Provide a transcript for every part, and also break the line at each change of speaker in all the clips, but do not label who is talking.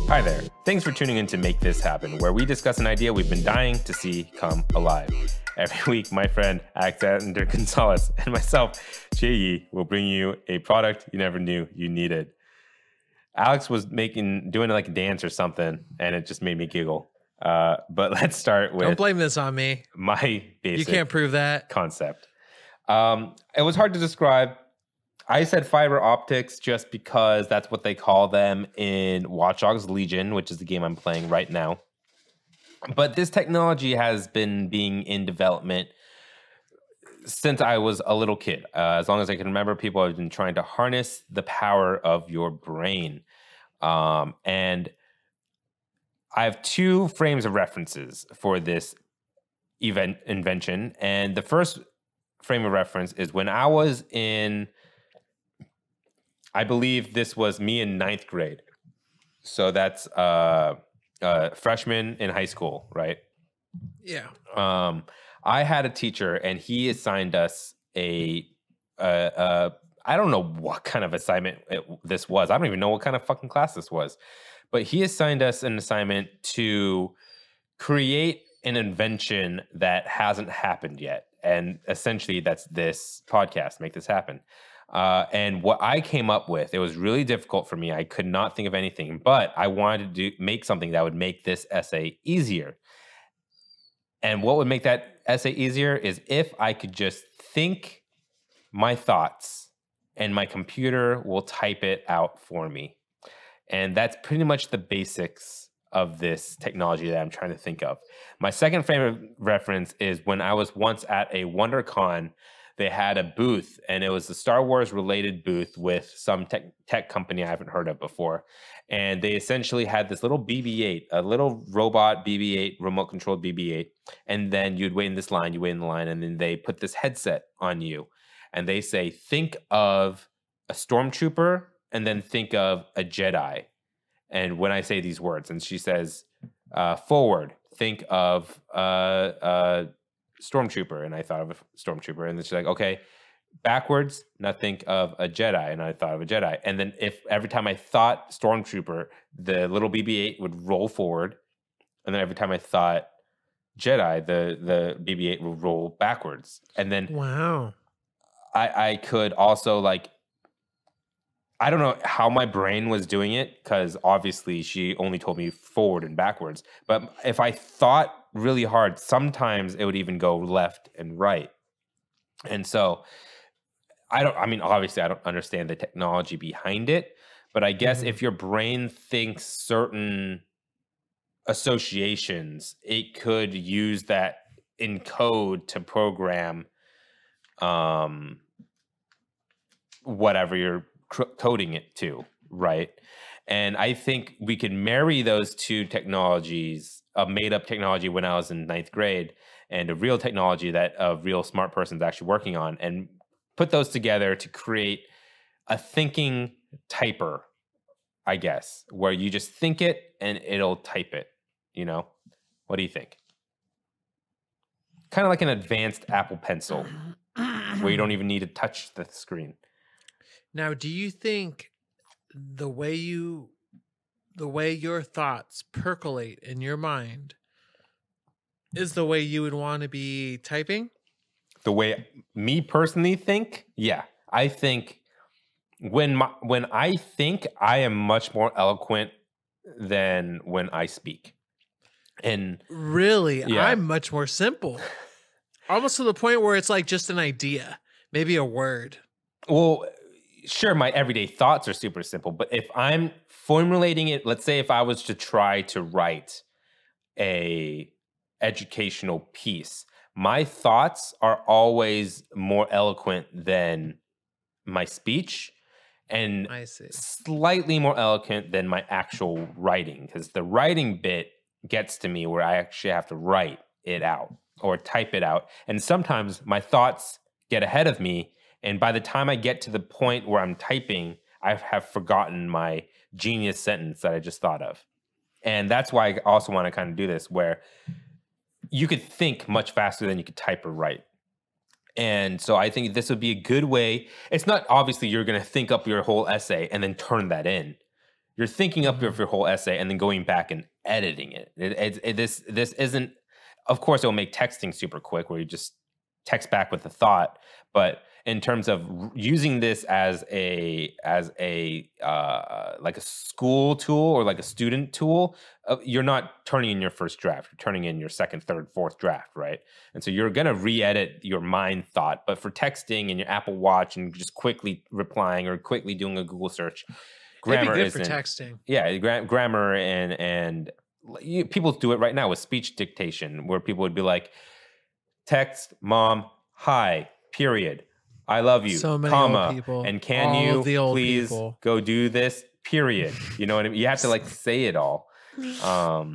Hi there. Thanks for tuning in to Make This Happen, where we discuss an idea we've been dying to see come alive. Every week, my friend Alexander Gonzalez and myself, Jay Yi, will bring you a product you never knew you needed. Alex was doing like a dance or something, and it just made me giggle. But let's start with...
Don't blame this on me.
My basic...
You can't prove that.
...concept. It was hard to describe. I said fiber optics just because that's what they call them in Watch Dogs Legion, which is the game I'm playing right now. But this technology has been being in development since I was a little kid. As long as I can remember, people have been trying to harness the power of your brain. And I have two frames of references for this invention. And the first frame of reference is when I was in... I believe this was me in 9th grade. So that's freshman in high school, right?
Yeah.
I had a teacher, and he assigned us I don't know what kind of assignment this was. I don't even know what kind of fucking class this was. But he assigned us an assignment to create an invention that hasn't happened yet. And essentially, that's this podcast, Make This Happen. And what I came up with, it was really difficult for me. I could not think of anything, but I wanted to make something that would make this essay easier. And what would make that essay easier is if I could just think my thoughts and my computer will type it out for me. And that's pretty much the basics of this technology that I'm trying to think of. My second frame of reference is when I was once at a WonderCon. They had a booth, and it was the Star Wars related booth with some tech company I haven't heard of before. And they essentially had this little BB-8, a little robot BB-8, remote controlled BB-8. And then you'd wait in this line, and then they put this headset on you. And they say, think of a stormtrooper, and then think of a Jedi. And when I say these words, and she says, forward, think of stormtrooper, and I thought of a stormtrooper, and then she's like, okay, backwards, now think of a Jedi, and I thought of a Jedi. And then if every time I thought stormtrooper, the little BB-8 would roll forward, and then every time I thought Jedi, the BB-8 would roll backwards. And then
wow,
I could also, like, I don't know how my brain was doing it, because obviously she only told me forward and backwards. But if I thought really hard, sometimes it would even go left and right. And so obviously I don't understand the technology behind it, but I guess if your brain thinks certain associations, it could use that in code to program whatever you're coding it to, right? And I think we could marry those two technologies, a made-up technology when I was in 9th grade, and a real technology that a real smart person's actually working on, and put those together to create a thinking typer, I guess, where you just think it and it'll type it, you know? What do you think? Kind of like an advanced Apple Pencil, where you don't even need to touch the screen.
Now, do you think the way your thoughts percolate in your mind is the way you would want to be typing?
The way me personally think? Yeah. I think when I think, I am much more eloquent than when I speak. And
really,
yeah.
I'm much more simple. Almost to the point where it's like just an idea, maybe a word.
Well, sure, my everyday thoughts are super simple, but if I'm formulating it, let's say if I was to try to write a educational piece, my thoughts are always more eloquent than my speech, and slightly more eloquent than my actual writing, because the writing bit gets to me where I actually have to write it out or type it out. And sometimes my thoughts get ahead of me, and by the time I get to the point where I'm typing, I have forgotten my genius sentence that I just thought of. And that's why I also want to kind of do this, where you could think much faster than you could type or write. And so I think this would be a good way. It's not obviously you're going to think up your whole essay and then turn that in. You're thinking up of your whole essay and then going back and editing it. This isn't. Of course, it'll make texting super quick, where you just text back with a thought. But in terms of using this as a like a school tool or like a student tool, you're not turning in your first draft. You're turning in your second, third, fourth draft, right? And so you're gonna re-edit your mind thought. But for texting and your Apple Watch and just quickly replying or quickly doing a Google search, grammar
It'd be good
isn't.
for texting.
Yeah, grammar and people do it right now with speech dictation, where people would be like, text mom, hi, period. I love you,
So many
comma,
old people.
and can
All
you
of the old
please
people.
go do this, period. You know what I mean? You have to like say it all.
Yeah.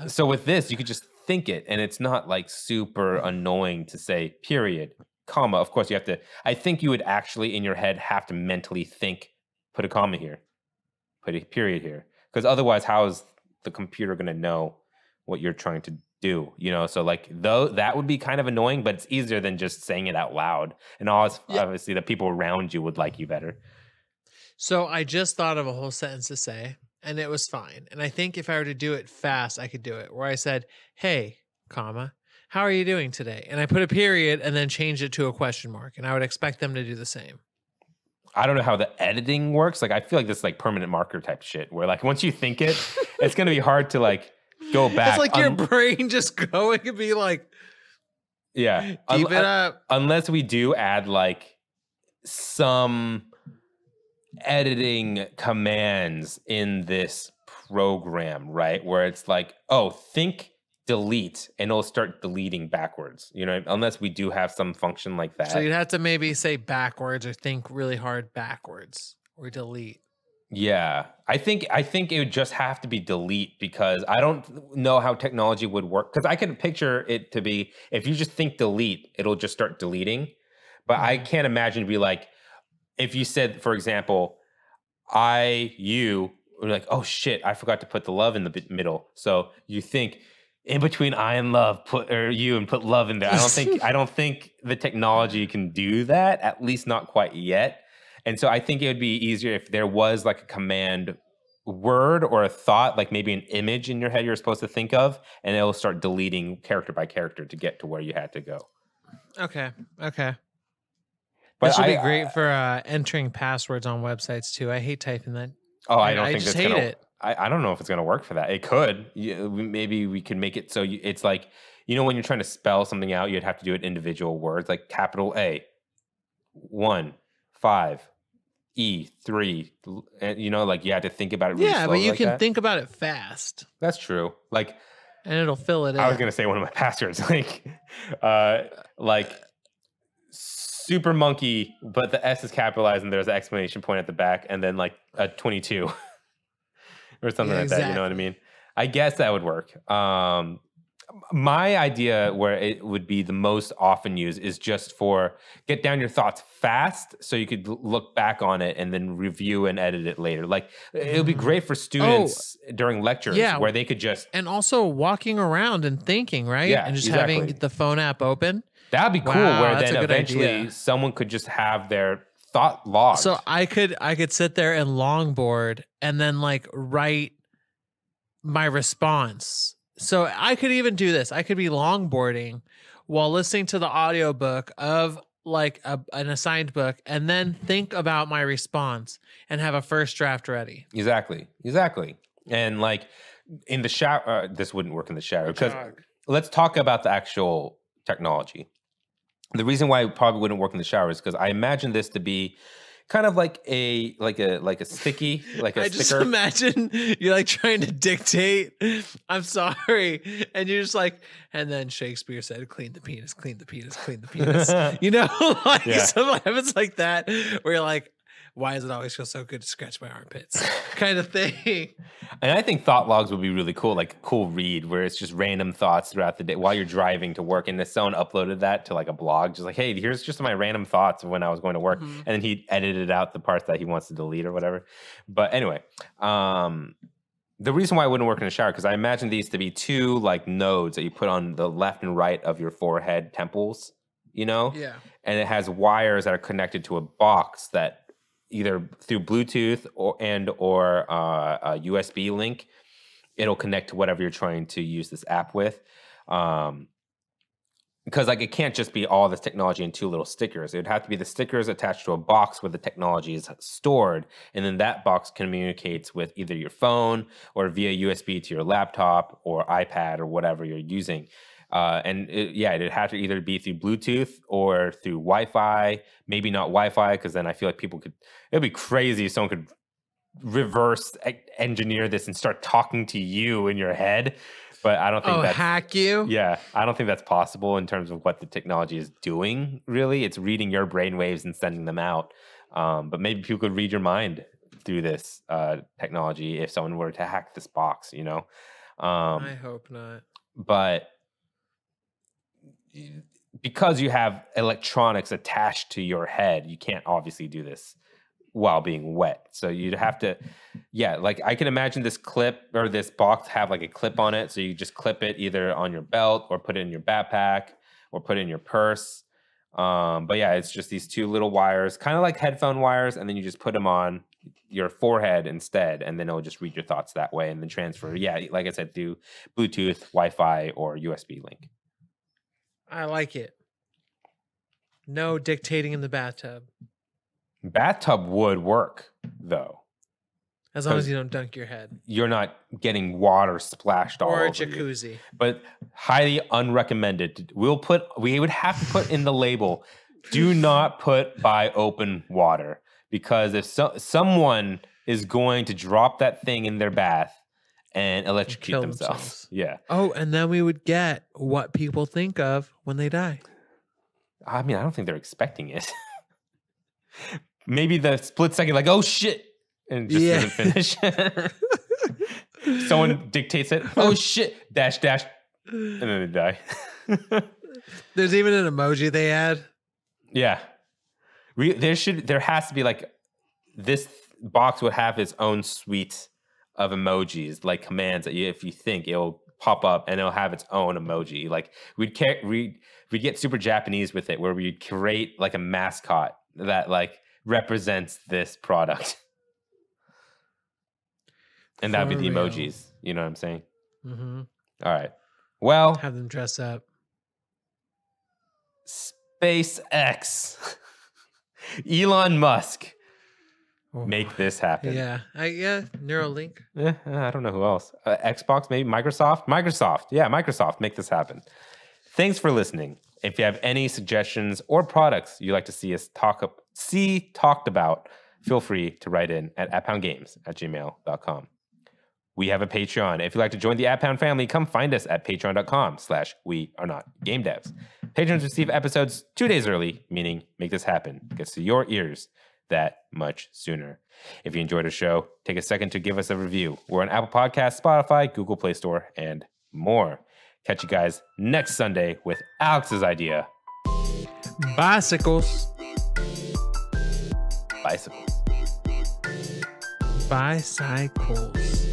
So with this, you could just think it, and it's not like super annoying to say period, comma. Of course, you have to. I think you would actually in your head have to mentally think, put a comma here, put a period here, because otherwise, how is the computer going to know what you're trying to do? You know, so like though that would be kind of annoying, but it's easier than just saying it out loud. And obviously, the people around you would like you better.
So I just thought of a whole sentence to say, and it was fine. And I think if I were to do it fast, I could do it. Where I said, "Hey, comma, how are you doing today?" And I put a period and then changed it to a question mark. And I would expect them to do the same.
I don't know how the editing works. Like, I feel like this is like permanent marker type shit, where like once you think it, it's gonna be hard to like go back.
It's like your brain just going and be like,
yeah,
keep it up.
Unless we do add like some editing commands in this program, right? Where it's like, oh, think delete, and it'll start deleting backwards. You know, unless we do have some function like that.
So you'd have to maybe say backwards or think really hard backwards or delete.
Yeah, I think it would just have to be delete, because I don't know how technology would work. Because I can picture it to be, if you just think delete, it'll just start deleting. But I can't imagine to be like, if you said, for example, you, or like, oh shit, I forgot to put the love in the middle. So you think in between I and love, put you and put love in there. I don't think the technology can do that, at least not quite yet. And so I think it would be easier if there was like a command word or a thought, like maybe an image in your head you're supposed to think of, and it'll start deleting character by character to get to where you had to go.
Okay.
But
this would be great for entering passwords on websites too. I hate typing that.
Oh, I don't think
just
that's
hate
gonna,
it.
I don't know if it's going to work for that. It could. Maybe we can make it so it's like, you know, when you're trying to spell something out, you'd have to do it individual words, like capital A, 1, 5, E, 3. And, you know, like you had to think about it really
Yeah,
slowly
but you
like
can
that.
think about it fast.
That's true. Like,
and it'll fill it in.
I was going to say one of my passwords, like super monkey, but the S is capitalized and there's an exclamation point at the back, and then like a 22. Or something like that, you know what I mean? I guess that would work. My idea where it would be the most often used is just for get down your thoughts fast so you could look back on it and then review and edit it later. Like, it would be great for students during lectures where they could just...
And also walking around and thinking, right?
Yeah,
and just
exactly.
having the phone app open.
That'd be cool, where then eventually someone could just have their thought logged.
So I could sit there and longboard and then like write my response. So I could even do this. I could be longboarding while listening to the audiobook of like an assigned book, and then think about my response and have a first draft ready.
Exactly. And like in the shower, this wouldn't work in the shower, because let's talk about the actual technology. The reason why it probably wouldn't work in the shower is because I imagine this to be kind of like a sticky, like a sticker. I just imagine
you're like trying to dictate, I'm sorry, and you're just like, and then Shakespeare said, clean the penis, clean the penis, clean the penis. You know, like something happens like that, where you're like, why does it always feel so good to scratch my armpits? Kind of thing.
And I think thought logs would be really cool, like a cool read where it's just random thoughts throughout the day while you're driving to work. And if someone uploaded that to like a blog, just like, hey, here's just my random thoughts of when I was going to work. And then he edited out the parts that he wants to delete or whatever. But anyway, the reason why it wouldn't work in the shower, because I imagine these to be two like nodes that you put on the left and right of your forehead temples, you know?
Yeah.
And it has wires that are connected to a box that either through Bluetooth or a USB link. It'll connect to whatever you're trying to use this app with. Because like it can't just be all this technology in 2 little stickers. It would have to be the stickers attached to a box where the technology is stored, and then that box communicates with either your phone or via USB to your laptop or iPad or whatever you're using. It'd have to either be through Bluetooth or through Wi-Fi. Maybe not Wi-Fi, because then I feel like it'd be crazy if someone could reverse engineer this and start talking to you in your head. But I don't think
hack you?
Yeah, I don't think that's possible in terms of what the technology is doing, really. It's reading your brain waves and sending them out. But maybe people could read your mind through this technology if someone were to hack this box, you know?
I hope not.
But because you have electronics attached to your head, you can't obviously do this while being wet. So you'd have to, like I can imagine this clip or this box have like a clip on it. So you just clip it either on your belt or put it in your backpack or put it in your purse. But yeah, it's just these 2 little wires, kind of like headphone wires. And then you just put them on your forehead instead. And then it'll just read your thoughts that way and then transfer. Yeah, like I said, through Bluetooth, Wi-Fi, or USB link.
I like it. No dictating in the bathtub.
Bathtub would work, though.
As long as you don't dunk your head.
You're not getting water splashed all over you.
Or a jacuzzi.
But highly unrecommended. We would have to put in the label, do not put by open water. Because if someone is going to drop that thing in their bath and electrocute themselves. Yeah.
Oh, and then we would get what people think of when they die.
I mean, I don't think they're expecting it. Maybe the split second, like, oh shit, and just doesn't finish. Someone dictates it. Oh shit, dash, dash, and then they die.
There's even an emoji they add.
Yeah, there has to be like this box would have its own suite of emojis, like commands that if you think it'll pop up and it'll have its own emoji. Like we'd get super Japanese with it, where we'd create like a mascot that like represents this product. And that'd be the emojis. You know what I'm saying?
Mm-hmm.
All right. Well,
have them dress up.
SpaceX. Elon Musk. Make this happen.
Yeah. Neuralink.
I don't know who else. Xbox, maybe Microsoft. Yeah, Microsoft. Make this happen. Thanks for listening. If you have any suggestions or products you'd like to see us talked about, feel free to write in at apphoundgames@gmail.com. We have a Patreon. If you'd like to join the AppHound family, come find us at patreon.com/wearenotgamedevs. Patrons receive episodes 2 days early, meaning Make This Happen gets to your ears that much sooner. If you enjoyed the show, take a second to give us a review. We're on Apple Podcasts, Spotify, Google Play Store, and more. Catch you guys next Sunday with Alex's idea.
Bicycles.
Bicycles.
Bicycles.